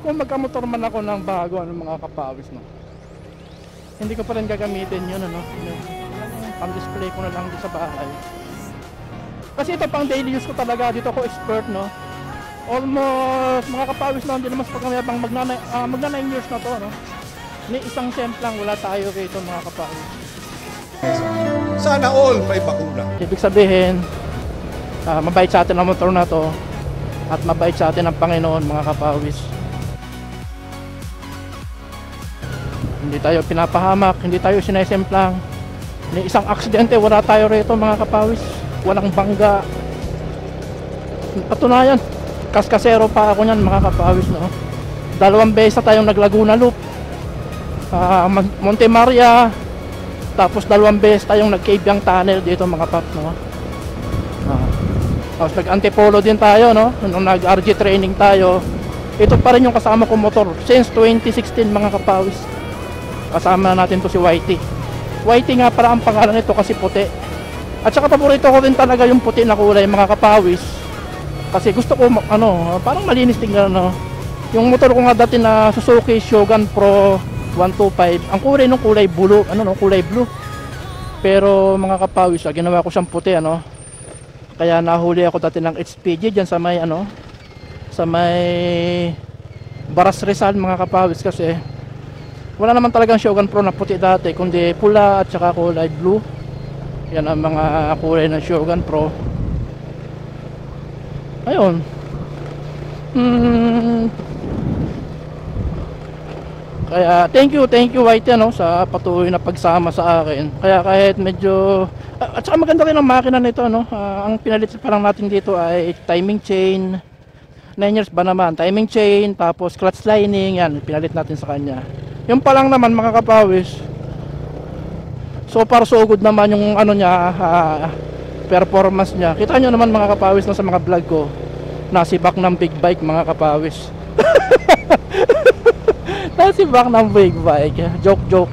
Kung magkamotor man ako ng bago, mga kapawis, no, hindi ko pa rin gagamitin yun, ano, pang display ko na lang sa bahay. Kasi ito pang daily use ko talaga, dito ako expert, no. Almost, mga kapawis, no, hindi naman sa pagkamayabang magna 9 years na to, no. Ni isang cent lang wala tayo rito, mga kapawis. Sana all may bakuna. Ibig sabihin, mabait sa atin ang motor na to at mabait sa atin ang Panginoon, mga kapawis. Hindi tayo pinapahamak, hindi tayo sinesemplang. Ni isang aksidente wala tayo rito, mga kapawis. Walang bangga. Patunayan, kaskasero pa ako niyan, mga kapawis, no. 2 beses na tayong nag-Laguna Loop, Monte Maria, tapos 2 beses tayong nag-Cabyang Tunnel dito, mga pap, no. Tapos nag-Antipolo din tayo, no, nung nag-RG training tayo. Ito pa rin yung kasama kong motor since 2016, mga kapawis. Kasama natin to si Whitey. Whitey nga para ang pangalan nito kasi puti. At saka paborito ko rin talaga yung puti na kulay, mga kapawis. Kasi gusto ko, ano, parang malinis tingnan, no. Yung motor ko nga dati na Suzuki Shogun Pro 125, ang kulay nung kulay blue, ano, no, kulay blue. Pero mga kapawis, ginawa ko siyang puti, ano. Kaya nahuli ako dati ng HPG diyan sa may, ano, sa may Baras Rizal, mga kapawis, kasi wala naman talagang Shogun Pro na puti dati, kundi pula at saka kulay blue. Yan ang mga kulay ng Shogun Pro. Ayun. Kaya thank you Whitey, ano, sa patuloy na pagsama sa akin. Kaya kahit medyo at saka maganda rin ang makina nito, no. Ang pinalit pa lang natin dito ay timing chain. 9 years ba naman, timing chain, tapos clutch lining, yan pinalit natin sa kanya. Yung pa lang naman, mga kapawis, so far so good naman yung ano niya, performance niya. Kita nyo naman, mga kapawis, na sa mga vlog ko, nasibak ng big bike, mga kapawis. Nasibak ng big bike, joke.